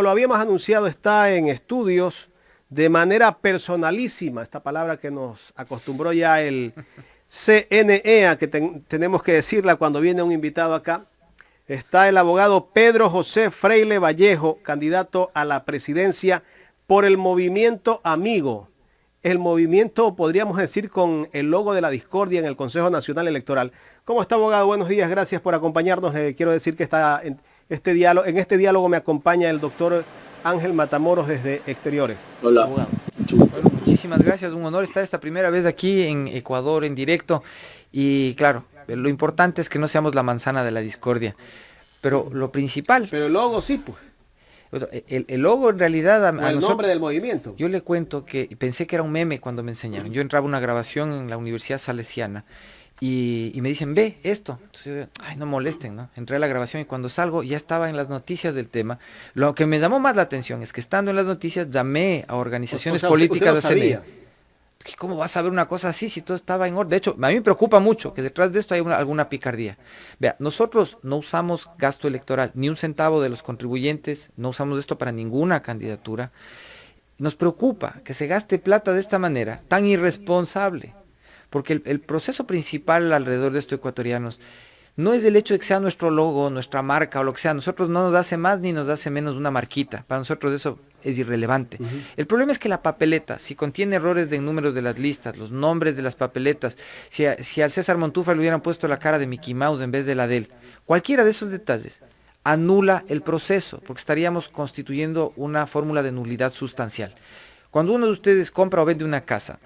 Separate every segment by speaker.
Speaker 1: lo habíamos anunciado, está en estudios de manera personalísima, esta palabra que nos acostumbró ya el CNE, a que tenemos que decirla cuando viene un invitado acá. Está el abogado Pedro José Freile Vallejo, candidato a la presidencia por el Movimiento Amigo. El movimiento, podríamos decir, con el logo de la discordia en el Consejo Nacional Electoral. ¿Cómo está, abogado? Buenos días, gracias por acompañarnos. Quiero decir que está en este diálogo me acompaña el doctor Ángel Matamoros desde Exteriores.
Speaker 2: Hola. Abogado.
Speaker 3: Bueno, muchísimas gracias, un honor estar esta primera vez aquí en Ecuador en directo y claro, lo importante es que no seamos la manzana de la discordia, pero lo principal...
Speaker 1: Pero el logo sí, pues.
Speaker 3: El logo en realidad...
Speaker 1: el nombre del movimiento.
Speaker 3: Yo le cuento que pensé que era un meme cuando me enseñaron. Yo entraba a una grabación en la Universidad Salesiana y me dicen, ve esto. Entonces, ay, no molesten, ¿no? Entré a la grabación y cuando salgo ya estaba en las noticias del tema. Lo que me llamó más la atención es que estando en las noticias llamé a organizaciones políticas de CNE. ¿Cómo vas a ver una cosa así si todo estaba en orden? De hecho, a mí me preocupa mucho que detrás de esto hay alguna picardía. Vea, nosotros no usamos gasto electoral, ni un centavo de los contribuyentes, no usamos esto para ninguna candidatura. Nos preocupa que se gaste plata de esta manera, tan irresponsable, porque el proceso principal alrededor de esto, ecuatorianos, no es el hecho de que sea nuestro logo, nuestra marca o lo que sea. Nosotros no nos hace más ni nos hace menos una marquita. Para nosotros eso es irrelevante. El problema es que la papeleta, si contiene errores de números de las listas, los nombres de las papeletas, si al César Montúfar le hubieran puesto la cara de Mickey Mouse en vez de la de él, cualquiera de esos detalles anula el proceso, porque estaríamos constituyendo una fórmula de nulidad sustancial. Cuando uno de ustedes compra o vende una casa,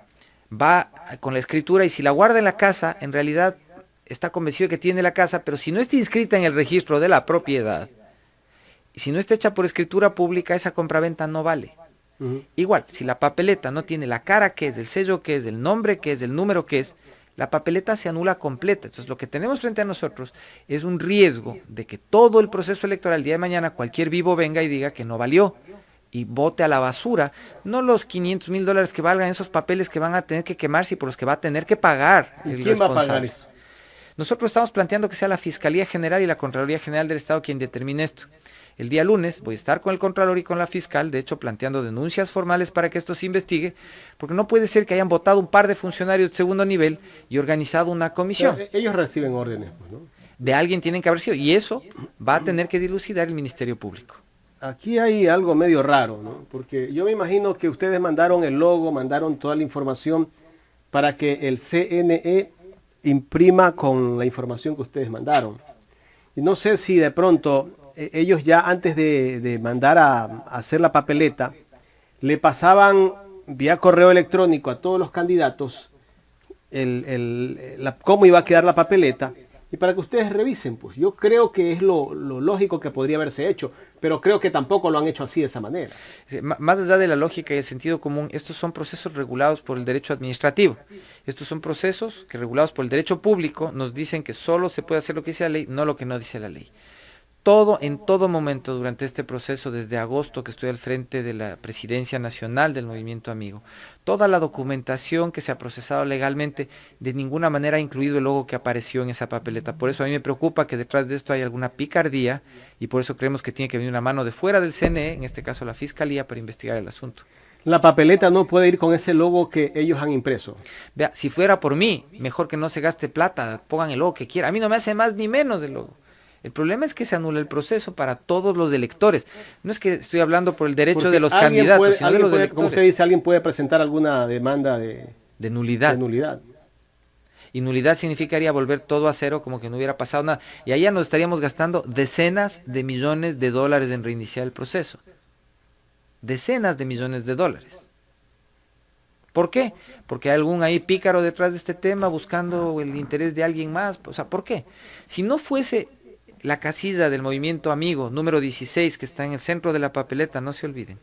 Speaker 3: va con la escritura y si la guarda en la casa, en realidad está convencido de que tiene la casa, pero si no está inscrita en el registro de la propiedad, y si no está hecha por escritura pública, esa compraventa no vale. Igual, si la papeleta no tiene la cara que es, el sello que es, el nombre que es, el número que es, la papeleta se anula completa. Entonces lo que tenemos frente a nosotros es un riesgo de que todo el proceso electoral el día de mañana cualquier vivo venga y diga que no valió y bote a la basura, no los $500,000 que valgan esos papeles que van a tener que quemarse y por los que va a tener que pagar el responsable.
Speaker 1: ¿Quién va a pagar eso?
Speaker 3: Nosotros estamos planteando que sea la Fiscalía General y la Contraloría General del Estado quien determine esto. El día lunes voy a estar con el Contralor y con la Fiscal, de hecho planteando denuncias formales para que esto se investigue, porque no puede ser que hayan votado un par de funcionarios de segundo nivel y organizado una comisión.
Speaker 1: Pero ellos reciben órdenes, pues, ¿no?
Speaker 3: De alguien tienen que haber sido, y eso va a tener que dilucidar el Ministerio Público.
Speaker 1: Aquí hay algo medio raro, ¿no? Porque yo me imagino que ustedes mandaron el logo, mandaron toda la información para que el CNE imprima con la información que ustedes mandaron. Y no sé si de pronto ellos ya antes de mandar a hacer la papeleta, le pasaban vía correo electrónico a todos los candidatos cómo iba a quedar la papeleta y para que ustedes revisen. Pues yo creo que es lo lógico que podría haberse hecho, pero creo que tampoco lo han hecho así de esa manera.
Speaker 3: Más allá de la lógica y el sentido común, estos son procesos regulados por el derecho administrativo. Estos son procesos que regulados por el derecho público nos dicen que solo se puede hacer lo que dice la ley, no lo que no dice la ley. En todo momento durante este proceso, desde agosto que estoy al frente de la Presidencia Nacional del Movimiento Amigo, toda la documentación que se ha procesado legalmente de ninguna manera ha incluido el logo que apareció en esa papeleta. Por eso a mí me preocupa que detrás de esto hay alguna picardía y por eso creemos que tiene que venir una mano de fuera del CNE, en este caso la Fiscalía, para investigar el asunto.
Speaker 1: La papeleta no puede ir con ese logo que ellos han impreso.
Speaker 3: Vea, si fuera por mí, mejor que no se gaste plata, pongan el logo que quieran. A mí no me hace más ni menos el logo. El problema es que se anula el proceso para todos los electores. No es que estoy hablando por el derecho de los candidatos, sino de los electores.
Speaker 1: Como usted dice, alguien puede presentar alguna demanda de
Speaker 3: nulidad. Y nulidad significaría volver todo a cero, como que no hubiera pasado nada. Y allá nos estaríamos gastando decenas de millones de dólares en reiniciar el proceso. Decenas de millones de dólares. ¿Por qué? Porque hay algún ahí pícaro detrás de este tema buscando el interés de alguien más. O sea, ¿por qué? Si no fuese la casilla del Movimiento Amigo, número 16, que está en el centro de la papeleta, no se olviden,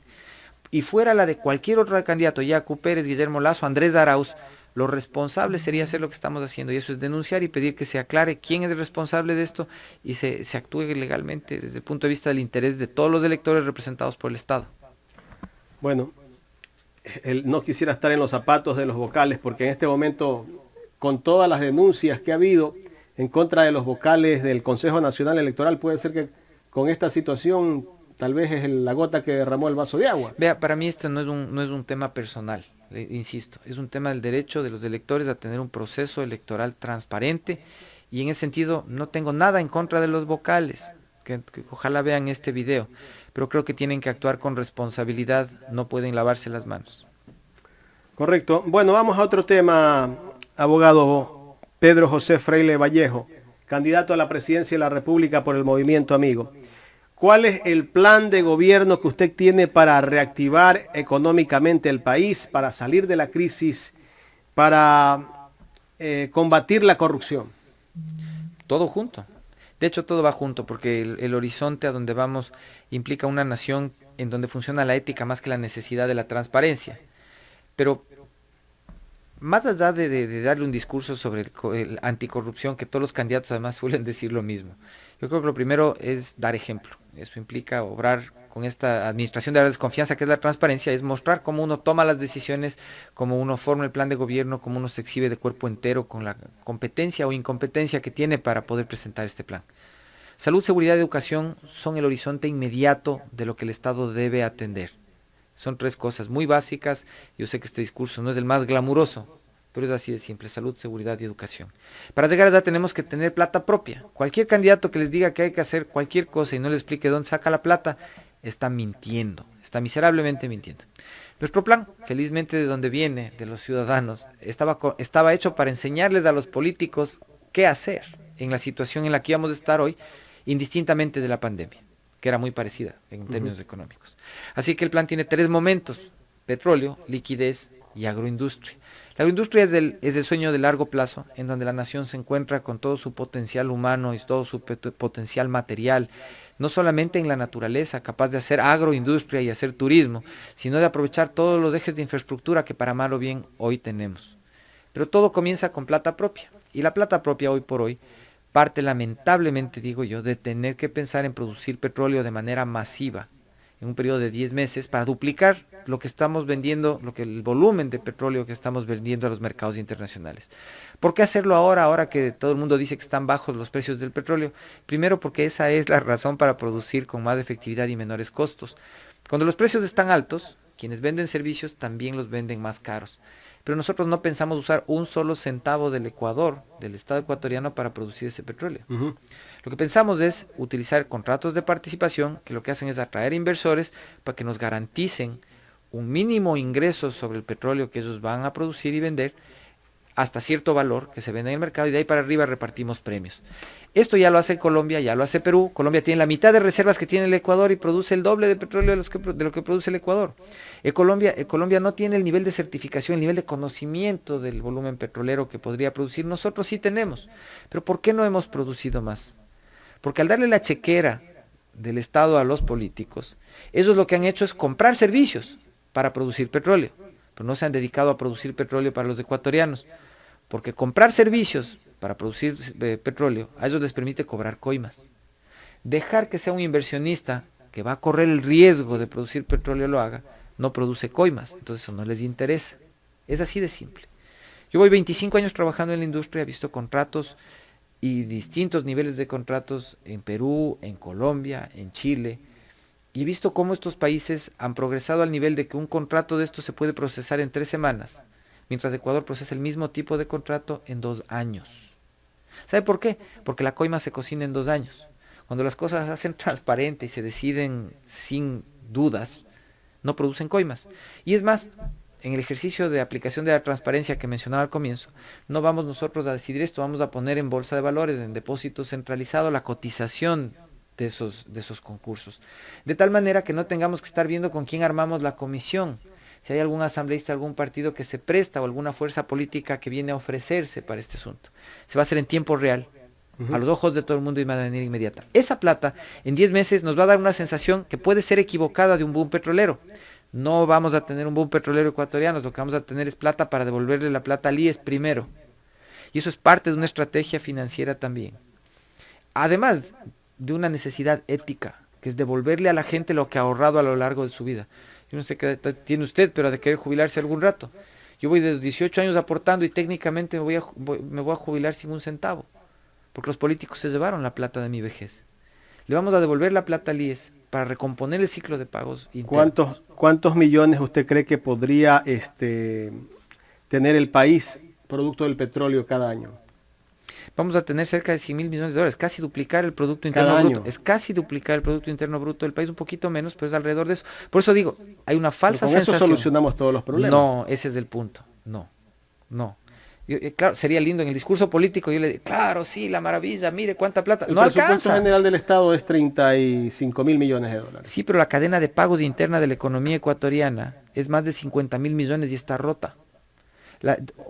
Speaker 3: y fuera la de cualquier otro candidato, Yacu Pérez, Guillermo Lazo, Andrés Arauz, lo responsable sería hacer lo que estamos haciendo, y eso es denunciar y pedir que se aclare quién es el responsable de esto y se actúe legalmente desde el punto de vista del interés de todos los electores representados por el Estado.
Speaker 1: Bueno, no quisiera estar en los zapatos de los vocales, porque en este momento, con todas las denuncias que ha habido en contra de los vocales del Consejo Nacional Electoral, puede ser que con esta situación tal vez es la gota que derramó el vaso de agua.
Speaker 3: Vea, para mí esto no es un tema personal, insisto, es un tema del derecho de los electores a tener un proceso electoral transparente, y en ese sentido no tengo nada en contra de los vocales, que ojalá vean este video, pero creo que tienen que actuar con responsabilidad, no pueden lavarse las manos.
Speaker 1: Correcto. Bueno, vamos a otro tema, abogado Pedro José Freile Vallejo, candidato a la presidencia de la República por el Movimiento Amigo. ¿Cuál es el plan de gobierno que usted tiene para reactivar económicamente el país, para salir de la crisis, para combatir la corrupción?
Speaker 3: Todo junto. De hecho, todo va junto, porque el horizonte a donde vamos implica una nación en donde funciona la ética más que la necesidad de la transparencia. Pero más allá de darle un discurso sobre el anticorrupción, que todos los candidatos además suelen decir lo mismo, yo creo que lo primero es dar ejemplo. Eso implica obrar con esta administración de la desconfianza, que es la transparencia, es mostrar cómo uno toma las decisiones, cómo uno forma el plan de gobierno, cómo uno se exhibe de cuerpo entero con la competencia o incompetencia que tiene para poder presentar este plan. Salud, seguridad y educación son el horizonte inmediato de lo que el Estado debe atender. Son tres cosas muy básicas. Yo sé que este discurso no es el más glamuroso, pero es así de simple: salud, seguridad y educación. Para llegar allá tenemos que tener plata propia. Cualquier candidato que les diga que hay que hacer cualquier cosa y no les explique dónde saca la plata, está mintiendo, está miserablemente mintiendo. Nuestro plan, felizmente de donde viene, de los ciudadanos, estaba hecho para enseñarles a los políticos qué hacer en la situación en la que íbamos a estar hoy, indistintamente de la pandemia, que era muy parecida en términos económicos. Así que el plan tiene tres momentos: petróleo, liquidez y agroindustria. La agroindustria es el sueño de largo plazo, en donde la nación se encuentra con todo su potencial humano y todo su potencial material, no solamente en la naturaleza, capaz de hacer agroindustria y hacer turismo, sino de aprovechar todos los ejes de infraestructura que para mal o bien hoy tenemos. Pero todo comienza con plata propia, y la plata propia hoy por hoy parte, lamentablemente digo yo, de tener que pensar en producir petróleo de manera masiva en un periodo de 10 meses para duplicar lo que estamos vendiendo, el volumen de petróleo que estamos vendiendo a los mercados internacionales. ¿Por qué hacerlo ahora que todo el mundo dice que están bajos los precios del petróleo? Primero, porque esa es la razón para producir con más efectividad y menores costos. Cuando los precios están altos, quienes venden servicios también los venden más caros. Pero nosotros no pensamos usar un solo centavo del Ecuador, del Estado ecuatoriano, para producir ese petróleo. Lo que pensamos es utilizar contratos de participación, que lo que hacen es atraer inversores para que nos garanticen un mínimo ingreso sobre el petróleo que ellos van a producir y vender, hasta cierto valor que se vende en el mercado, y de ahí para arriba repartimos premios. Esto ya lo hace Colombia, ya lo hace Perú. Colombia tiene la mitad de reservas que tiene el Ecuador y produce el doble de petróleo de lo que produce el Ecuador. Colombia no tiene el nivel de certificación, el nivel de conocimiento del volumen petrolero que podría producir. Nosotros sí tenemos. Pero ¿por qué no hemos producido más? Porque al darle la chequera del Estado a los políticos, ellos lo que han hecho es comprar servicios para producir petróleo, pero no se han dedicado a producir petróleo para los ecuatorianos, porque comprar servicios para producir petróleo a ellos les permite cobrar coimas. Dejar que sea un inversionista que va a correr el riesgo de producir petróleo lo haga, no produce coimas, entonces eso no les interesa. Es así de simple. Yo voy 25 años trabajando en la industria, he visto contratos y distintos niveles de contratos en Perú, en Colombia, en Chile, y he visto cómo estos países han progresado al nivel de que un contrato de estos se puede procesar en 3 semanas, mientras Ecuador procesa el mismo tipo de contrato en 2 años. ¿Sabe por qué? Porque la coima se cocina en 2 años. Cuando las cosas se hacen transparentes y se deciden sin dudas, no producen coimas. Y es más, en el ejercicio de aplicación de la transparencia que mencionaba al comienzo, no vamos nosotros a decidir esto, vamos a poner en bolsa de valores, en depósito centralizado, la cotización de esos concursos. De tal manera que no tengamos que estar viendo con quién armamos la comisión. Si hay algún asambleísta, algún partido que se presta o alguna fuerza política que viene a ofrecerse para este asunto, se va a hacer en tiempo real, a los ojos de todo el mundo y de manera inmediata. Esa plata en 10 meses nos va a dar una sensación que puede ser equivocada de un boom petrolero. No vamos a tener un boom petrolero ecuatoriano, lo que vamos a tener es plata para devolverle la plata al IES primero. Y eso es parte de una estrategia financiera también. Además de una necesidad ética, que es devolverle a la gente lo que ha ahorrado a lo largo de su vida. Yo no sé qué edad tiene usted, pero ha de querer jubilarse algún rato. Yo voy de 18 años aportando y técnicamente me voy a jubilar sin un centavo, porque los políticos se llevaron la plata de mi vejez. Le vamos a devolver la plata al IES para recomponer el ciclo de pagos internos.
Speaker 1: ¿Cuántos millones usted cree que podría tener el país producto del petróleo cada año?
Speaker 3: Vamos a tener cerca de 100 mil millones de dólares, casi duplicar el Producto Interno
Speaker 1: Cada
Speaker 3: Bruto.
Speaker 1: año.
Speaker 3: Es casi duplicar el Producto Interno Bruto del país, un poquito menos, pero es alrededor de eso. Por eso digo, hay una
Speaker 1: Pero
Speaker 3: falsa
Speaker 1: con eso
Speaker 3: sensación.
Speaker 1: solucionamos todos los problemas.
Speaker 3: No, ese es el punto. No, no. Claro, sería lindo en el discurso político, yo le digo, claro, sí, la maravilla, mire cuánta plata.
Speaker 1: El
Speaker 3: No
Speaker 1: presupuesto
Speaker 3: alcanza.
Speaker 1: general del Estado es 35.000 millones de dólares.
Speaker 3: Sí, pero la cadena de pagos interna de la economía ecuatoriana es más de 50 mil millones y está rota.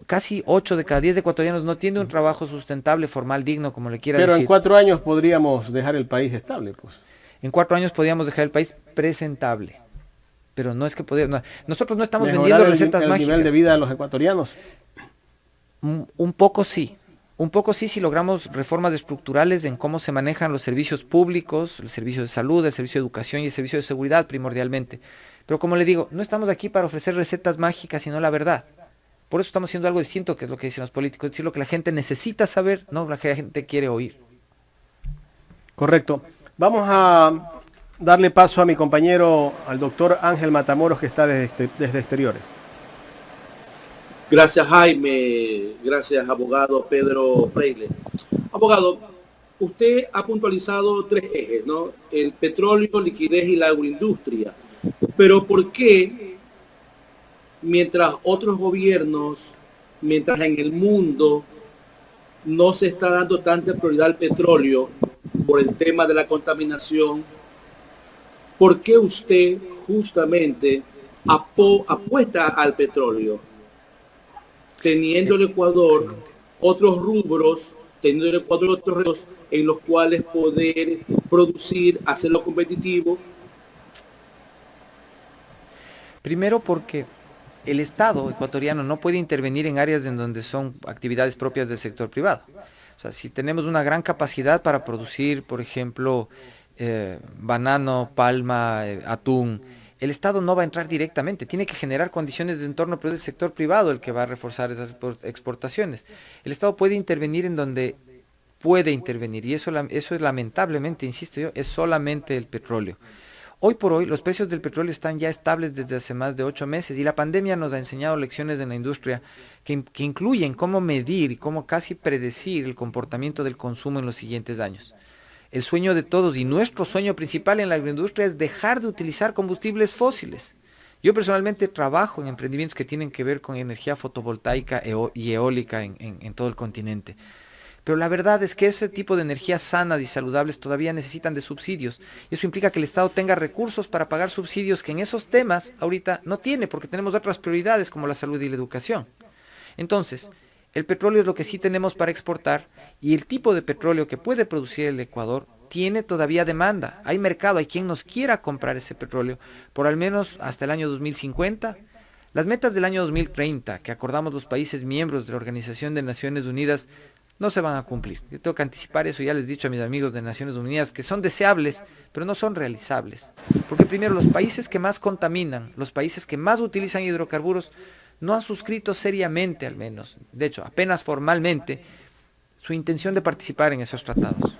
Speaker 3: Casi 8 de cada 10 ecuatorianos no tienen un trabajo sustentable, formal, digno, como le quiera
Speaker 1: Pero
Speaker 3: decir.
Speaker 1: en 4 años podríamos dejar el país estable, pues.
Speaker 3: En 4 años podríamos dejar el país presentable. Pero no es que podemos. Nosotros no estamos
Speaker 1: Mejorar
Speaker 3: vendiendo recetas
Speaker 1: el
Speaker 3: mágicas.
Speaker 1: nivel de vida de los ecuatorianos.
Speaker 3: Un poco sí. Un poco sí si logramos reformas estructurales en cómo se manejan los servicios públicos, el servicio de salud, el servicio de educación y el servicio de seguridad primordialmente. Pero como le digo, no estamos aquí para ofrecer recetas mágicas, sino la verdad. Por eso estamos haciendo algo distinto que es lo que dicen los políticos, es decir, lo que la gente necesita saber, no lo que la gente quiere oír.
Speaker 1: Correcto. Vamos a darle paso a mi compañero, al doctor Ángel Matamoros, que está desde Exteriores.
Speaker 2: Gracias, Jaime. Gracias, abogado Pedro Freile. Abogado, usted ha puntualizado 3 ejes, ¿no? El petróleo, liquidez y la agroindustria. Pero ¿por qué, mientras otros gobiernos, mientras en el mundo no se está dando tanta prioridad al petróleo por el tema de la contaminación, por qué usted justamente apuesta al petróleo? Teniendo el Ecuador otros rubros, teniendo el Ecuador otros retos en los cuales poder producir, hacerlo competitivo.
Speaker 3: Primero porque el Estado ecuatoriano no puede intervenir en áreas en donde son actividades propias del sector privado. O sea, si tenemos una gran capacidad para producir, por ejemplo, banano, palma, atún, el Estado no va a entrar directamente, tiene que generar condiciones de entorno, pero es el sector privado el que va a reforzar esas exportaciones. El Estado puede intervenir en donde puede intervenir, y eso es lamentablemente, insisto yo, es solamente el petróleo. Hoy por hoy los precios del petróleo están ya estables desde hace más de 8 meses y la pandemia nos ha enseñado lecciones en la industria que incluyen cómo medir y cómo casi predecir el comportamiento del consumo en los siguientes años. El sueño de todos y nuestro sueño principal en la agroindustria es dejar de utilizar combustibles fósiles. Yo personalmente trabajo en emprendimientos que tienen que ver con energía fotovoltaica y eólica en todo el continente. Pero la verdad es que ese tipo de energías sanas y saludables todavía necesitan de subsidios. Y eso implica que el Estado tenga recursos para pagar subsidios que en esos temas ahorita no tiene, porque tenemos otras prioridades como la salud y la educación. Entonces, el petróleo es lo que sí tenemos para exportar y el tipo de petróleo que puede producir el Ecuador tiene todavía demanda. Hay mercado, hay quien nos quiera comprar ese petróleo por al menos hasta el año 2050. Las metas del año 2030 que acordamos los países miembros de la Organización de Naciones Unidas no se van a cumplir. Yo tengo que anticipar eso, ya les he dicho a mis amigos de Naciones Unidas que son deseables, pero no son realizables. Porque primero, los países que más contaminan, los países que más utilizan hidrocarburos, no han suscrito seriamente al menos, de hecho, apenas formalmente, su intención de participar en esos tratados.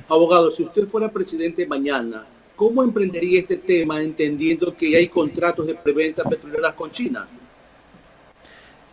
Speaker 2: Abogado, si usted fuera presidente mañana, ¿cómo emprendería este tema entendiendo que hay contratos de preventa petroleras con China?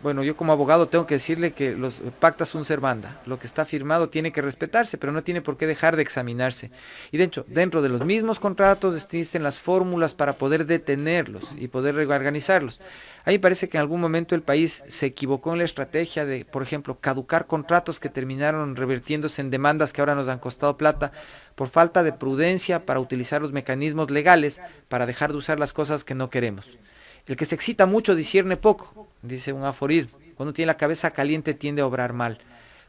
Speaker 3: Bueno, yo como abogado tengo que decirle que los pacta sunt servanda, lo que está firmado tiene que respetarse, pero no tiene por qué dejar de examinarse. Y de hecho, dentro de los mismos contratos existen las fórmulas para poder detenerlos y poder reorganizarlos. A mí me parece que en algún momento el país se equivocó en la estrategia de, por ejemplo, caducar contratos que terminaron revirtiéndose en demandas que ahora nos han costado plata por falta de prudencia para utilizar los mecanismos legales para dejar de usar las cosas que no queremos. El que se excita mucho discierne poco, dice un aforismo. Cuando tiene la cabeza caliente tiende a obrar mal.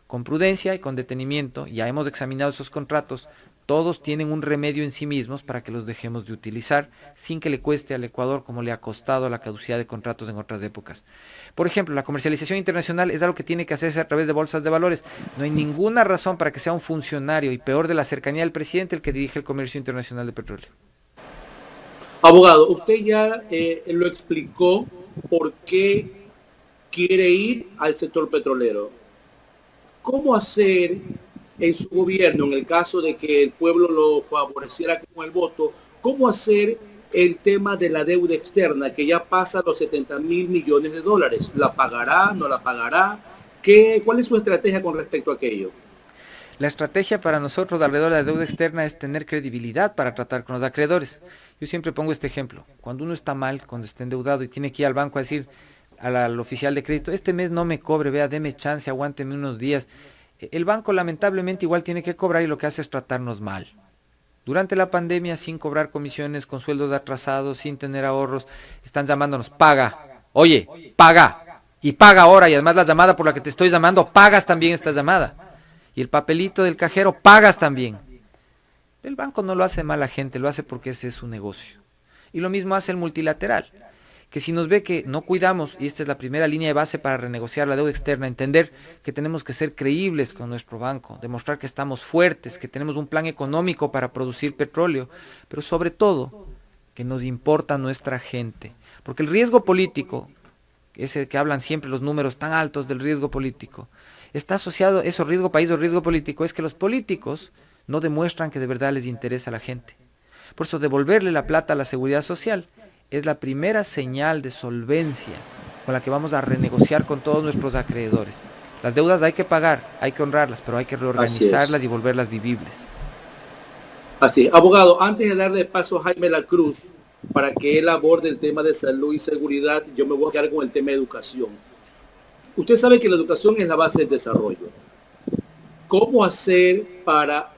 Speaker 3: Con prudencia y con detenimiento, ya hemos examinado esos contratos, todos tienen un remedio en sí mismos para que los dejemos de utilizar sin que le cueste al Ecuador como le ha costado la caducidad de contratos en otras épocas. Por ejemplo, la comercialización internacional es algo que tiene que hacerse a través de bolsas de valores. No hay ninguna razón para que sea un funcionario y peor de la cercanía del presidente el que dirige el comercio internacional de petróleo.
Speaker 2: Abogado, usted ya lo explicó por qué quiere ir al sector petrolero. ¿Cómo hacer en su gobierno, en el caso de que el pueblo lo favoreciera con el voto, cómo hacer el tema de la deuda externa, que ya pasa los 70.000 millones de dólares. ¿La pagará? ¿No la pagará? ¿Cuál es su estrategia con respecto a aquello?
Speaker 3: La estrategia para nosotros alrededor de la deuda externa es tener credibilidad para tratar con los acreedores. Yo siempre pongo este ejemplo. Cuando uno está mal, cuando está endeudado y tiene que ir al banco a decir al oficial de crédito, este mes no me cobre, vea, deme chance, aguánteme unos días. El banco lamentablemente igual tiene que cobrar y lo que hace es tratarnos mal. Durante la pandemia, sin cobrar comisiones, con sueldos atrasados, sin tener ahorros, están llamándonos, paga, oye, paga, y paga ahora, y además la llamada por la que te estoy llamando, pagas también esta llamada. Y el papelito del cajero, pagas también. El banco no lo hace mala gente, lo hace porque ese es su negocio. Y lo mismo hace el multilateral, que si nos ve que no cuidamos, y esta es la primera línea de base para renegociar la deuda externa, entender que tenemos que ser creíbles con nuestro banco, demostrar que estamos fuertes, que tenemos un plan económico para producir petróleo, pero sobre todo, que nos importa nuestra gente. Porque el riesgo político, ese que hablan siempre los números tan altos del riesgo político, está asociado, eso riesgo país o riesgo político, es que los políticos no demuestran que de verdad les interesa a la gente. Por eso devolverle la plata a la seguridad social es la primera señal de solvencia con la que vamos a renegociar con todos nuestros acreedores. Las deudas hay que pagar, hay que honrarlas, pero hay que reorganizarlas y volverlas vivibles.
Speaker 2: Así es. Abogado, antes de darle paso a Jaime La Cruz para que él aborde el tema de salud y seguridad, yo me voy a quedar con el tema de educación. Usted sabe que la educación es la base del desarrollo. ¿Cómo hacer para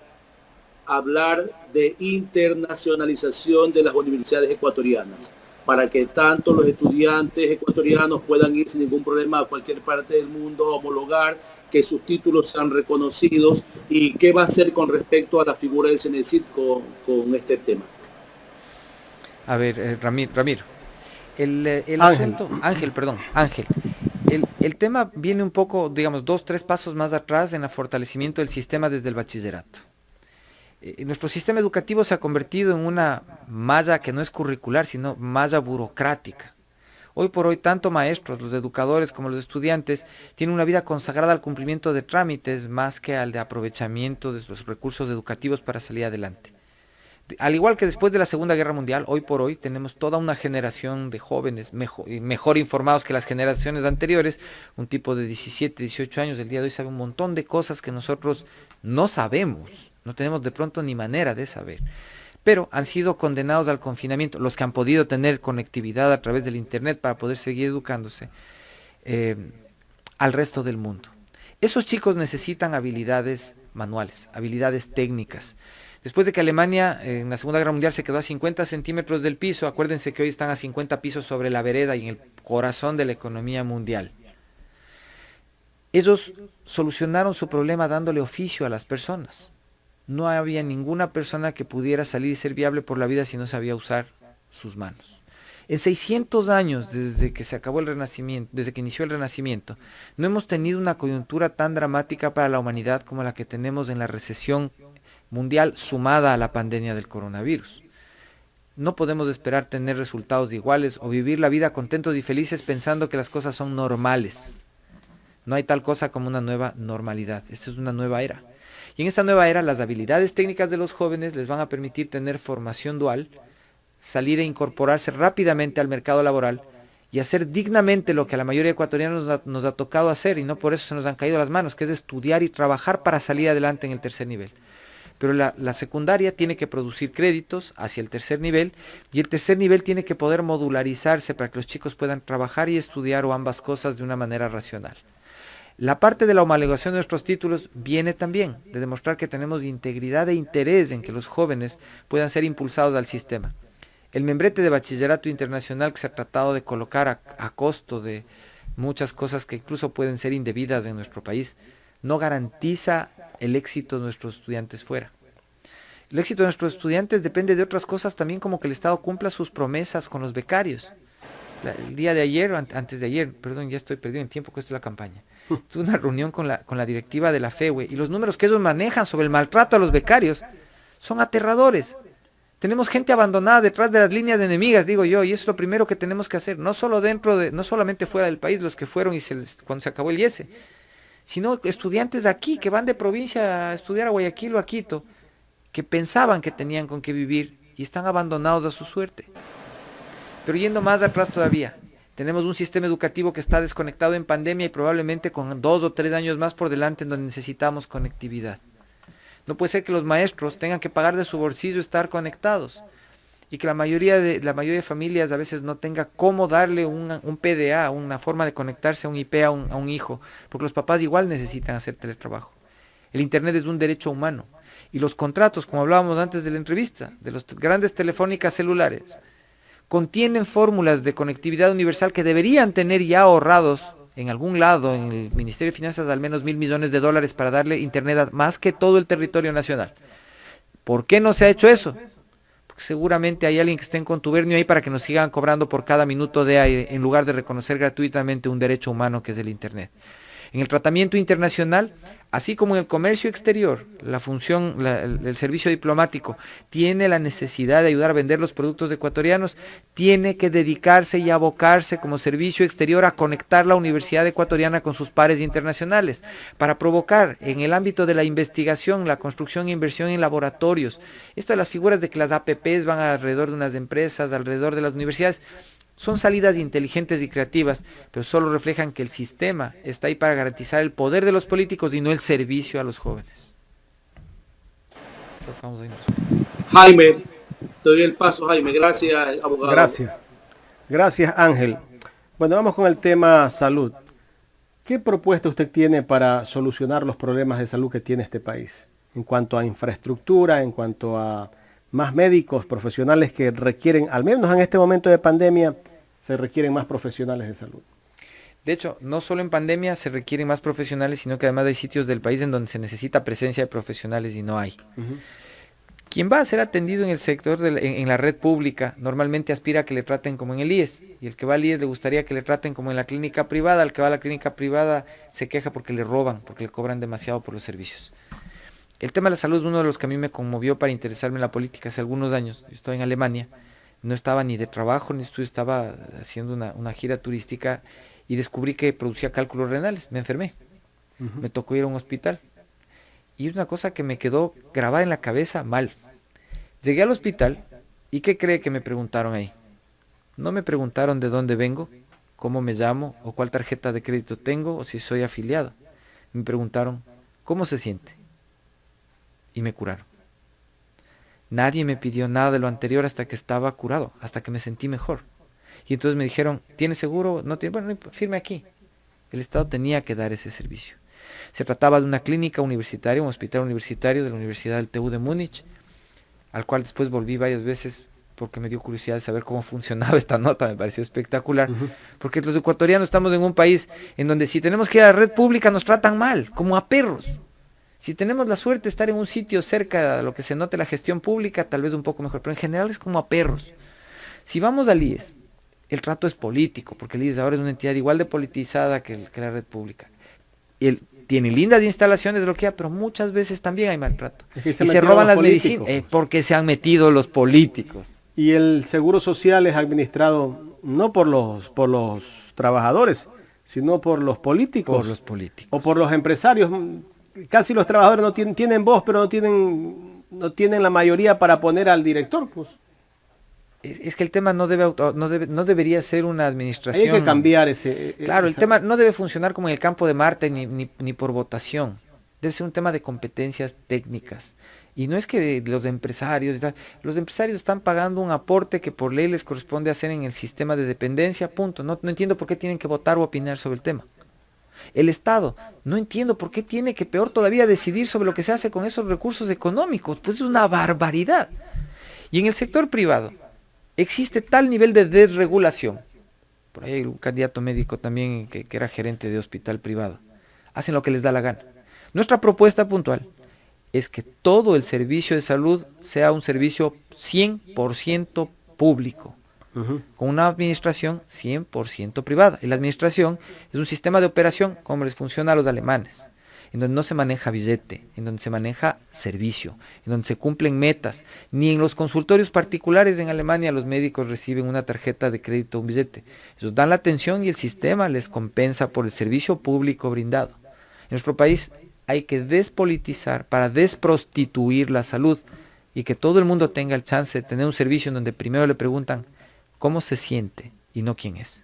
Speaker 2: hablar de internacionalización de las universidades ecuatorianas? Para que tanto los estudiantes ecuatorianos puedan ir sin ningún problema a cualquier parte del mundo a homologar, que sus títulos sean reconocidos, y qué va a hacer con respecto a la figura del CENESID con este tema.
Speaker 3: A ver, Ramiro, el
Speaker 1: Ángel.
Speaker 3: asunto, Ángel, el tema viene un poco, digamos, 2, 3 pasos más atrás en el fortalecimiento del sistema desde el bachillerato. Nuestro sistema educativo se ha convertido en una malla que no es curricular, sino malla burocrática. Hoy por hoy, tanto maestros, los educadores como los estudiantes tienen una vida consagrada al cumplimiento de trámites más que al de aprovechamiento de los recursos educativos para salir adelante. Al igual que después de la Segunda Guerra Mundial, hoy por hoy tenemos toda una generación de jóvenes mejor informados que las generaciones anteriores. Un tipo de 17, 18 años del día de hoy sabe un montón de cosas que nosotros no sabemos, no tenemos de pronto ni manera de saber. Pero han sido condenados al confinamiento, los que han podido tener conectividad a través del internet para poder seguir educándose, al resto del mundo. Esos chicos necesitan habilidades manuales, habilidades técnicas. Después de que Alemania en la Segunda Guerra Mundial se quedó a 50 centímetros del piso, acuérdense que hoy están a 50 pisos sobre la vereda y en el corazón de la economía mundial. Ellos solucionaron su problema dándole oficio a las personas. No había ninguna persona que pudiera salir y ser viable por la vida si no sabía usar sus manos. En 600 años desde que se acabó el Renacimiento, desde que inició el Renacimiento, no hemos tenido una coyuntura tan dramática para la humanidad como la que tenemos en la recesión mundial sumada a la pandemia del coronavirus. No podemos esperar tener resultados iguales o vivir la vida contentos y felices pensando que las cosas son normales. No hay tal cosa como una nueva normalidad. Esta es una nueva era. Y en esta nueva era las habilidades técnicas de los jóvenes les van a permitir tener formación dual, salir e incorporarse rápidamente al mercado laboral y hacer dignamente lo que a la mayoría de ecuatorianos nos ha tocado hacer y no por eso se nos han caído las manos, que es estudiar y trabajar para salir adelante en el tercer nivel. Pero la secundaria tiene que producir créditos hacia el tercer nivel y el tercer nivel tiene que poder modularizarse para que los chicos puedan trabajar y estudiar o ambas cosas de una manera racional. La parte de la homologación de nuestros títulos viene también de demostrar que tenemos integridad e interés en que los jóvenes puedan ser impulsados al sistema. El membrete de bachillerato internacional que se ha tratado de colocar a costo de muchas cosas que incluso pueden ser indebidas en nuestro país, no garantiza el éxito de nuestros estudiantes fuera. El éxito de nuestros estudiantes depende de otras cosas también, como que el Estado cumpla sus promesas con los becarios. El día de ayer, antes de ayer, perdón, ya estoy perdido en tiempo con esto de la campaña, tuve una reunión con la directiva de la FEWE y los números que ellos manejan sobre el maltrato a los becarios son aterradores. Tenemos gente abandonada detrás de las líneas enemigas, digo yo, y eso es lo primero que tenemos que hacer, no solamente fuera del país, los que fueron cuando se acabó el IESE, sino estudiantes de aquí que van de provincia a estudiar a Guayaquil o a Quito, que pensaban que tenían con qué vivir y están abandonados a su suerte. Pero yendo más atrás todavía, tenemos un sistema educativo que está desconectado en pandemia y probablemente con 2 o 3 años más por delante en donde necesitamos conectividad. No puede ser que los maestros tengan que pagar de su bolsillo estar conectados y que la mayoría de familias a veces no tenga cómo darle un PDA, una forma de conectarse a un IP a un hijo, porque los papás igual necesitan hacer teletrabajo. El Internet es un derecho humano y los contratos, como hablábamos antes de la entrevista, de las grandes telefónicas celulares, contienen fórmulas de conectividad universal que deberían tener ya ahorrados en algún lado, en el Ministerio de Finanzas, al menos $1.000 millones para darle internet a más que todo el territorio nacional. ¿Por qué no se ha hecho eso? Porque seguramente hay alguien que esté en contubernio ahí para que nos sigan cobrando por cada minuto de aire, en lugar de reconocer gratuitamente un derecho humano que es el internet. En el tratamiento internacional, así como en el comercio exterior, la función, el servicio diplomático tiene la necesidad de ayudar a vender los productos ecuatorianos, tiene que dedicarse y abocarse como servicio exterior a conectar la Universidad Ecuatoriana con sus pares internacionales, para provocar en el ámbito de la investigación, la construcción e inversión en laboratorios. Esto de las figuras de que las APPs van alrededor de unas empresas, alrededor de las universidades, son salidas inteligentes y creativas, pero solo reflejan que el sistema está ahí para garantizar el poder de los políticos y no el servicio a los jóvenes.
Speaker 2: Jaime, te doy el paso, Jaime. Gracias, abogado.
Speaker 1: Gracias, Ángel. Bueno, vamos con el tema salud. ¿Qué propuesta usted tiene para solucionar los problemas de salud que tiene este país? En cuanto a infraestructura, en cuanto a más médicos profesionales que requieren, al menos en este momento de pandemia, se requieren más profesionales de salud.
Speaker 3: De hecho, no solo en pandemia se requieren más profesionales, sino que además hay sitios del país en donde se necesita presencia de profesionales y no hay. Quien va a ser atendido en el sector, en la red pública, normalmente aspira a que le traten como en el IES, y el que va al IES le gustaría que le traten como en la clínica privada. El que va a la clínica privada se queja porque le roban, porque le cobran demasiado por los servicios. El tema de la salud es uno de los que a mí me conmovió para interesarme en la política hace algunos años. Yo estaba en Alemania, no estaba ni de trabajo ni estudio, estaba haciendo una gira turística y descubrí que producía cálculos renales. Me enfermé, me tocó ir a un hospital y una cosa que me quedó grabada en la cabeza mal. Llegué al hospital y ¿qué cree que me preguntaron ahí? No me preguntaron de dónde vengo, cómo me llamo o cuál tarjeta de crédito tengo o si soy afiliado. Me preguntaron ¿cómo se siente? Y me curaron. Nadie me pidió nada de lo anterior hasta que estaba curado, hasta que me sentí mejor. Y entonces me dijeron, ¿tiene seguro? No tiene, bueno, firme aquí. El Estado tenía que dar ese servicio. Se trataba de una clínica universitaria, un hospital universitario de la Universidad del TU de Múnich, al cual después volví varias veces porque me dio curiosidad de saber cómo funcionaba esta nota, me pareció espectacular. Porque los ecuatorianos estamos en un país en donde si tenemos que ir a la red pública nos tratan mal, como a perros. Si tenemos la suerte de estar en un sitio cerca de lo que se note la gestión pública, tal vez un poco mejor, pero en general es como a perros. Si vamos al IES, el trato es político, porque el IES ahora es una entidad igual de politizada que la red pública. Tiene lindas instalaciones de lo que sea, pero muchas veces también hay maltrato. Y se roban las medicinas, porque se han metido los políticos.
Speaker 1: Y el seguro social es administrado no por los trabajadores, sino por los políticos.
Speaker 3: Por los políticos.
Speaker 1: O por los empresarios. Casi los trabajadores no tienen voz, pero no tienen la mayoría para poner al director, pues.
Speaker 3: Es que el tema no debería ser una administración.
Speaker 1: Hay que cambiar ese.
Speaker 3: Claro, el tema no debe funcionar como en el campo de Marte ni por votación. Debe ser un tema de competencias técnicas. Y no es que los empresarios están pagando un aporte que por ley les corresponde hacer en el sistema de dependencia, punto. No entiendo por qué tienen que votar o opinar sobre el tema. El Estado, no entiendo por qué tiene que, peor todavía, decidir sobre lo que se hace con esos recursos económicos. Pues es una barbaridad. Y en el sector privado existe tal nivel de desregulación. Por ahí hay un candidato médico también que era gerente de hospital privado. Hacen lo que les da la gana. Nuestra propuesta puntual es que todo el servicio de salud sea un servicio 100% público. Con una administración 100% privada. Y la administración es un sistema de operación como les funciona a los alemanes, en donde no se maneja billete, en donde se maneja servicio, en donde se cumplen metas. Ni en los consultorios particulares en Alemania los médicos reciben una tarjeta de crédito o un billete. Ellos dan la atención y el sistema les compensa por el servicio público brindado. nuestro país hay que despolitizar para desprostituir la salud y que todo el mundo tenga el chance de tener un servicio en donde primero le preguntan cómo se siente y no quién es.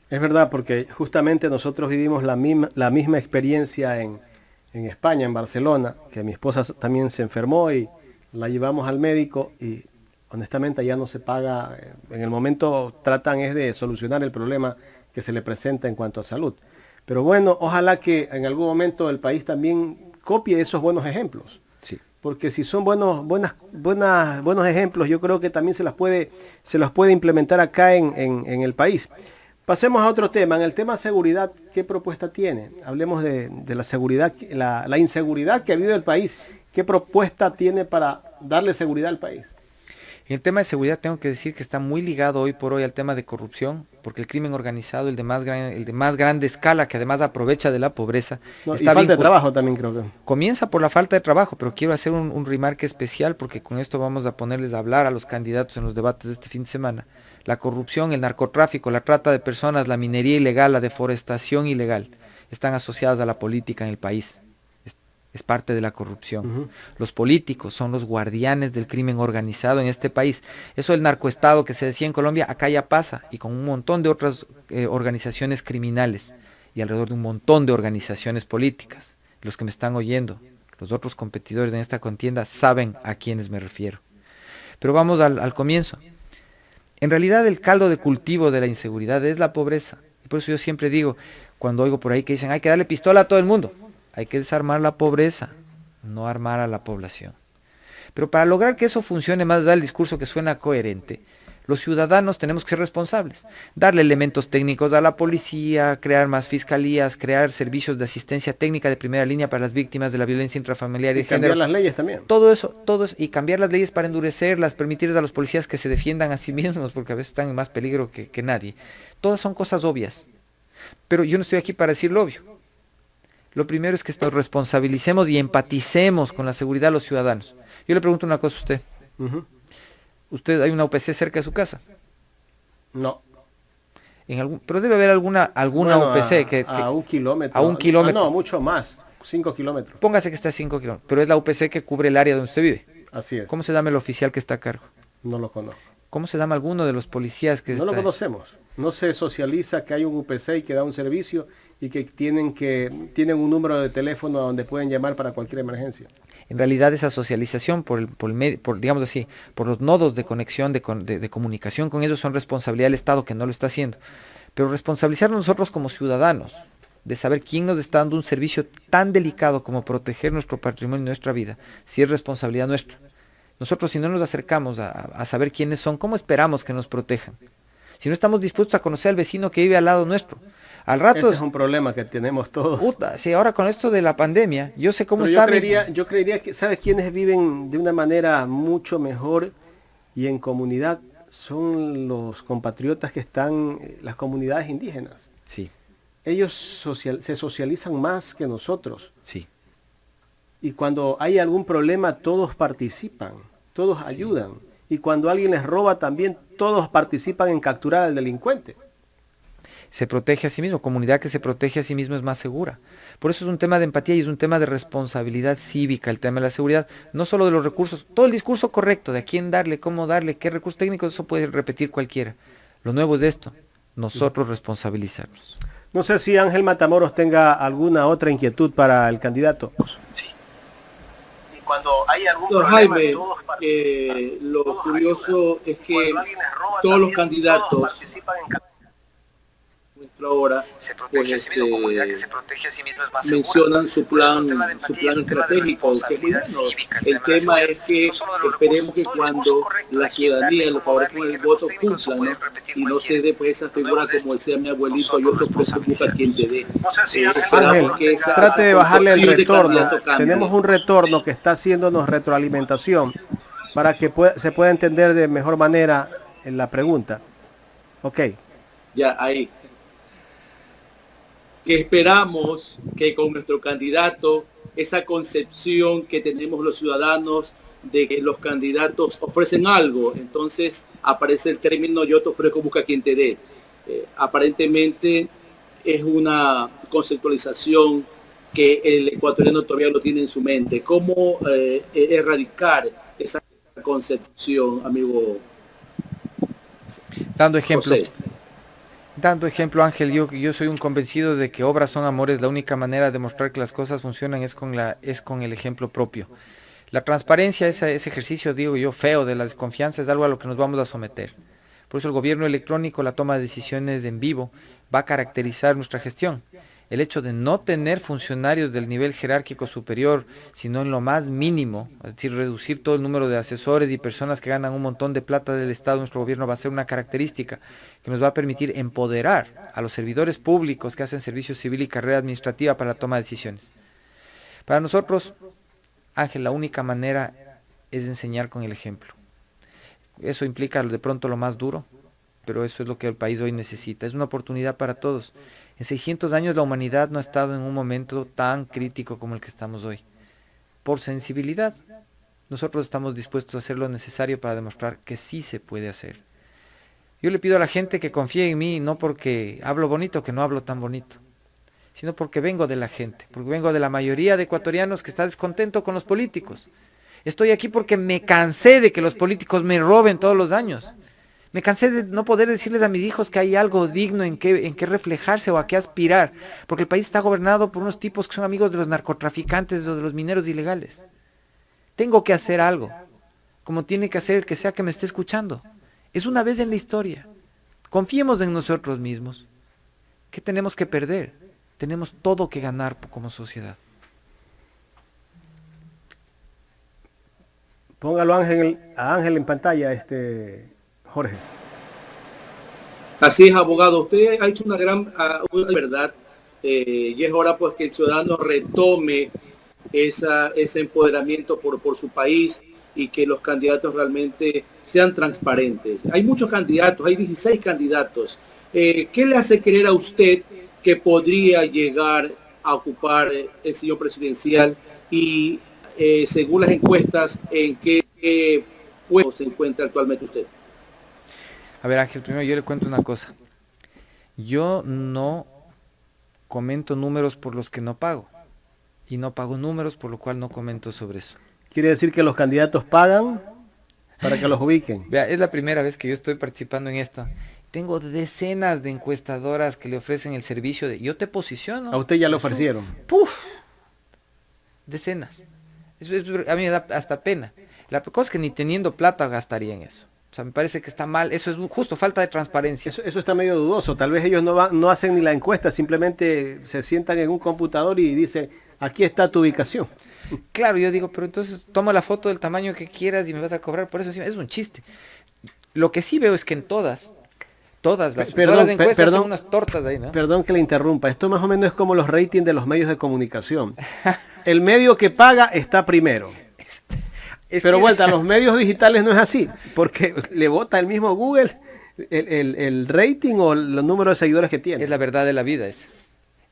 Speaker 1: Es verdad, porque justamente nosotros vivimos la misma experiencia en España, en Barcelona, que mi esposa también se enfermó y la llevamos al médico y honestamente ya no se paga. En el momento tratan es de solucionar el problema que se le presenta en cuanto a salud. Pero bueno, ojalá que en algún momento el país también copie esos buenos ejemplos.
Speaker 3: Sí.
Speaker 1: Porque si son buenos ejemplos, yo creo que también se los puede implementar acá en el país. Pasemos a otro tema. En el tema seguridad, ¿qué propuesta tiene? Hablemos de la seguridad, la inseguridad que ha habido en el país. ¿Qué propuesta tiene para darle seguridad al país?
Speaker 3: En el tema de seguridad tengo que decir que está muy ligado hoy por hoy al tema de corrupción, porque el crimen organizado, el de más grande escala, que además aprovecha de la pobreza,
Speaker 1: y falta de trabajo también creo que.
Speaker 3: Comienza por la falta de trabajo, pero quiero hacer un remarque especial, porque con esto vamos a ponerles a hablar a los candidatos en los debates de este fin de semana. La corrupción, el narcotráfico, la trata de personas, la minería ilegal, la deforestación ilegal, están asociadas a la política en el país. Es parte de la corrupción. Los políticos son los guardianes del crimen organizado en este país. Eso del narcoestado que se decía en Colombia, acá ya pasa, y con un montón de otras organizaciones criminales, y alrededor de un montón de organizaciones políticas. Los que me están oyendo, los otros competidores en esta contienda, saben a quiénes me refiero. Pero vamos al comienzo. En realidad el caldo de cultivo de la inseguridad es la pobreza. Y por eso yo siempre digo, cuando oigo por ahí que dicen hay que darle pistola a todo el mundo, hay que desarmar la pobreza, no armar a la población. Pero para lograr que eso funcione, más allá del discurso que suena coherente, los ciudadanos tenemos que ser responsables, darle elementos técnicos a la policía, crear más fiscalías, crear servicios de asistencia técnica de primera línea para las víctimas de la violencia intrafamiliar y de género.
Speaker 1: Cambiar las leyes también.
Speaker 3: Todo eso, y cambiar las leyes para endurecerlas, permitirles a los policías que se defiendan a sí mismos, porque a veces están en más peligro que nadie. Todas son cosas obvias, pero yo no estoy aquí para decir lo obvio. Lo primero es que nos responsabilicemos y empaticemos con la seguridad de los ciudadanos. Yo le pregunto una cosa a usted. ¿Usted hay una UPC cerca de su casa?
Speaker 1: No.
Speaker 3: Pero debe haber alguna bueno, UPC
Speaker 1: a 1 kilómetro.
Speaker 3: A 1 kilómetro.
Speaker 1: No, mucho más. 5 kilómetros.
Speaker 3: Póngase que está a 5 kilómetros. Pero es la UPC que cubre el área donde usted vive.
Speaker 1: Así es.
Speaker 3: ¿Cómo se llama el oficial que está a cargo?
Speaker 1: No lo conozco.
Speaker 3: ¿Cómo se llama alguno de los policías que
Speaker 1: no lo conocemos? No se socializa que hay un UPC y que da un servicio y que tienen un número de teléfono donde pueden llamar para cualquier emergencia.
Speaker 3: En realidad esa socialización digamos así, por los nodos de conexión, de comunicación con ellos son responsabilidad del Estado que no lo está haciendo. Pero responsabilizarnos nosotros como ciudadanos de saber quién nos está dando un servicio tan delicado como proteger nuestro patrimonio y nuestra vida, si es responsabilidad nuestra. Nosotros si no nos acercamos a saber quiénes son, ¿cómo esperamos que nos protejan? Si no estamos dispuestos a conocer al vecino que vive al lado nuestro. Al rato
Speaker 1: ese es un problema que tenemos todos.
Speaker 3: Sí, ahora con esto de la pandemia, yo sé cómo
Speaker 1: está.
Speaker 3: Yo
Speaker 1: creería que, ¿sabes quiénes viven de una manera mucho mejor y en comunidad? Son los compatriotas que están, las comunidades indígenas.
Speaker 3: Sí.
Speaker 1: Ellos se socializan más que nosotros.
Speaker 3: Sí.
Speaker 1: Y cuando hay algún problema, todos participan, todos ayudan. Y cuando alguien les roba también, todos participan en capturar al delincuente.
Speaker 3: Se protege a sí mismo, comunidad que se protege a sí mismo es más segura. Por eso es un tema de empatía y es un tema de responsabilidad cívica, el tema de la seguridad, no solo de los recursos, todo el discurso correcto, de a quién darle, cómo darle, qué recursos técnicos, eso puede repetir cualquiera. Lo nuevo es de esto, nosotros responsabilizarnos.
Speaker 1: No sé si Ángel Matamoros tenga alguna otra inquietud para el candidato.
Speaker 3: Sí.
Speaker 1: Y cuando hay algún problema,
Speaker 2: Jaime, lo curioso es que todos los candidatos ahora
Speaker 3: se protege a sí mismo, comunidad que se protege a sí mismo es más segura.
Speaker 2: Mencionan su plan estratégico, que es muy bueno. El tema es que esperemos que cuando la ciudadanía lo favorezca con el voto cumpla, ¿no? Y no se dé pues esa figura como decía mi abuelito, yo te busca quien te dé.
Speaker 1: Ángel, trate de bajarle el retorno. Tenemos un retorno que está haciéndonos retroalimentación para que se pueda entender de mejor manera en la pregunta. Ok.
Speaker 2: Ya, ahí. Que esperamos que con nuestro candidato, esa concepción que tenemos los ciudadanos de que los candidatos ofrecen algo, entonces aparece el término yo te ofrezco, busca quien te dé. Aparentemente es una conceptualización que el ecuatoriano todavía lo tiene en su mente? ¿Cómo erradicar esa concepción, amigo
Speaker 3: Dando ejemplo,
Speaker 2: José?
Speaker 3: Ángel, yo soy un convencido de que obras son amores. La única manera de demostrar que las cosas funcionan es con el ejemplo propio. La transparencia, ese ejercicio, digo yo, feo de la desconfianza, es algo a lo que nos vamos a someter. Por eso el gobierno electrónico, la toma de decisiones en vivo, va a caracterizar nuestra gestión. El hecho de no tener funcionarios del nivel jerárquico superior, sino en lo más mínimo, es decir, reducir todo el número de asesores y personas que ganan un montón de plata del Estado, nuestro gobierno va a ser una característica que nos va a permitir empoderar a los servidores públicos que hacen servicio civil y carrera administrativa para la toma de decisiones. Para nosotros, Ángel, la única manera es enseñar con el ejemplo. Eso implica de pronto lo más duro, pero eso es lo que el país hoy necesita. Es una oportunidad para todos. En 600 años la humanidad no ha estado en un momento tan crítico como el que estamos hoy. Por sensibilidad, nosotros estamos dispuestos a hacer lo necesario para demostrar que sí se puede hacer. Yo le pido a la gente que confíe en mí, no porque hablo bonito, que no hablo tan bonito, sino porque vengo de la gente, porque vengo de la mayoría de ecuatorianos que está descontento con los políticos. Estoy aquí porque me cansé de que los políticos me roben todos los años. Me cansé de no poder decirles a mis hijos que hay algo digno en que reflejarse o a qué aspirar, porque el país está gobernado por unos tipos que son amigos de los narcotraficantes o de los mineros ilegales. Tengo que hacer algo, como tiene que hacer el que sea que me esté escuchando. Es una vez en la historia. Confiemos en nosotros mismos. ¿Qué tenemos que perder? Tenemos todo que ganar como sociedad.
Speaker 1: Póngalo a Ángel en pantalla, Jorge.
Speaker 2: Así es, abogado. Usted ha hecho una verdad y es hora pues que el ciudadano retome ese empoderamiento por su país y que los candidatos realmente sean transparentes. Hay muchos candidatos, hay 16 candidatos. ¿Qué le hace creer a usted que podría llegar a ocupar el sillón presidencial y según las encuestas, en qué puesto se encuentra actualmente usted?
Speaker 3: A ver, Ángel, primero yo le cuento una cosa. Yo no comento números por los que no pago. Y no pago números, por lo cual no comento sobre eso.
Speaker 1: Quiere decir que los candidatos pagan para que los ubiquen.
Speaker 3: Vea, es la primera vez que yo estoy participando en esto. Tengo decenas de encuestadoras que le ofrecen el servicio de... Yo te posiciono.
Speaker 1: A usted ya le ofrecieron.
Speaker 3: ¡Puf! Decenas. A mí me da hasta pena. La cosa es que ni teniendo plata gastaría en eso. O sea, me parece que está mal. Eso es justo falta de transparencia.
Speaker 1: Eso está medio dudoso. Tal vez ellos no hacen ni la encuesta, simplemente se sientan en un computador y dicen, aquí está tu ubicación.
Speaker 3: Claro, yo digo, pero entonces toma la foto del tamaño que quieras y me vas a cobrar por eso. Sí, es un chiste. Lo que sí veo es que en todas las encuestas son unas tortas ahí, ¿no?
Speaker 1: Perdón que le interrumpa. Esto más o menos es como los ratings de los medios de comunicación. El medio que paga está primero. Pero vuelta, los medios digitales no es así, porque le vota el mismo Google el rating o los números de seguidores que tiene.
Speaker 3: Es la verdad de la vida.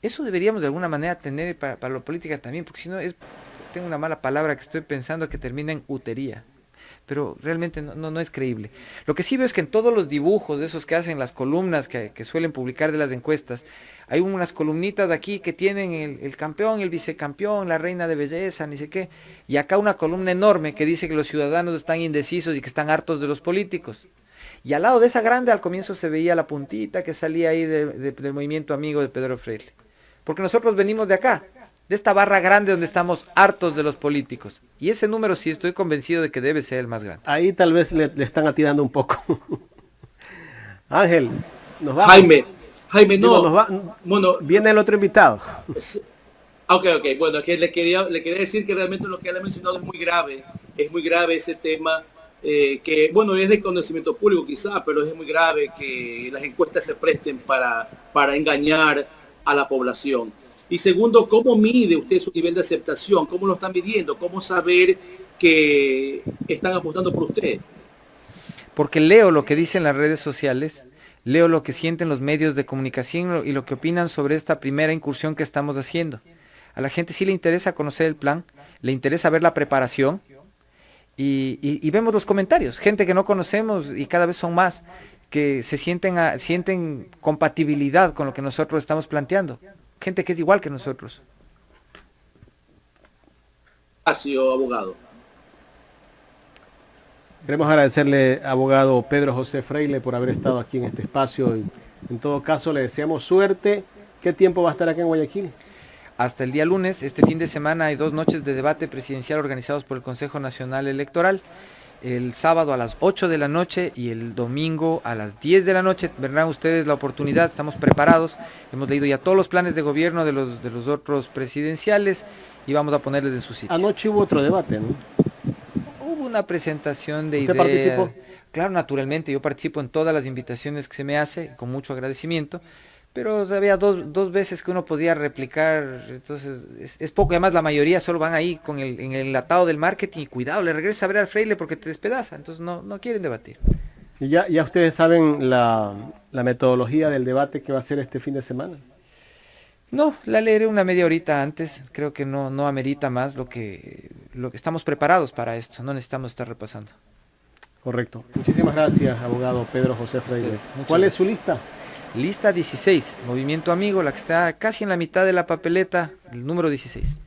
Speaker 3: Eso deberíamos de alguna manera tener para la política también, porque si no, tengo una mala palabra que estoy pensando que termina en utería. Pero realmente no es creíble. Lo que sí veo es que en todos los dibujos de esos que hacen las columnas que suelen publicar de las encuestas, hay unas columnitas de aquí que tienen el campeón, el vicecampeón, la reina de belleza, ni sé qué. Y acá una columna enorme que dice que los ciudadanos están indecisos y que están hartos de los políticos. Y al lado de esa grande al comienzo se veía la puntita que salía ahí del movimiento amigo de Pedro Freire. Porque nosotros venimos de acá, de esta barra grande donde estamos hartos de los políticos. Y ese número sí estoy convencido de que debe ser el más grande.
Speaker 1: Ahí tal vez le están atirando un poco. Ángel, nos vamos.
Speaker 2: Jaime, no.
Speaker 1: Bueno, viene el otro invitado.
Speaker 2: Ok. Bueno, que le quería decir que realmente lo que él ha mencionado es muy grave ese tema, que bueno, es de conocimiento público quizá, pero es muy grave que las encuestas se presten para engañar a la población. Y segundo, ¿cómo mide usted su nivel de aceptación? ¿Cómo lo están midiendo? ¿Cómo saber que están apostando por usted?
Speaker 3: Porque leo lo que dicen las redes sociales, leo lo que sienten los medios de comunicación y lo que opinan sobre esta primera incursión que estamos haciendo. A la gente sí le interesa conocer el plan, le interesa ver la preparación y vemos los comentarios. Gente que no conocemos y cada vez son más, que sienten compatibilidad con lo que nosotros estamos planteando. Gente que es igual que nosotros.
Speaker 2: espacio, abogado.
Speaker 1: Queremos agradecerle, abogado Pedro José Freile, por haber estado aquí en este espacio. Y en todo caso, le deseamos suerte. ¿Qué tiempo va a estar aquí en Guayaquil?
Speaker 3: Hasta el día lunes. Este fin de semana hay 2 noches de debate presidencial organizados por el Consejo Nacional Electoral. El sábado a las 8 de la noche y el domingo a las 10 de la noche. Verán ustedes la oportunidad, estamos preparados. Hemos leído ya todos los planes de gobierno de los otros presidenciales y vamos a ponerles en su sitio.
Speaker 1: Anoche hubo otro debate, ¿no?
Speaker 3: Hubo una presentación de
Speaker 1: ¿Usted
Speaker 3: ideas.
Speaker 1: participó?
Speaker 3: Claro, naturalmente, yo participo en todas las invitaciones que se me hace, con mucho agradecimiento, pero había dos veces que uno podía replicar, entonces es poco, y además la mayoría solo van ahí con en el enlatado del marketing, y cuidado, le regresa a ver al Freile porque te despedaza, entonces no quieren debatir.
Speaker 1: Y ya ustedes saben la metodología del debate que va a ser este fin de semana.
Speaker 3: No, la leeré una media horita antes, creo que no amerita más lo que estamos preparados para esto, no necesitamos estar repasando.
Speaker 1: Correcto. Muchísimas gracias, abogado Pedro José Freire.
Speaker 3: Muchas
Speaker 1: ¿Cuál es
Speaker 3: gracias.
Speaker 1: su lista?
Speaker 3: Lista 16, Movimiento Amigo, la que está casi en la mitad de la papeleta, el número 16.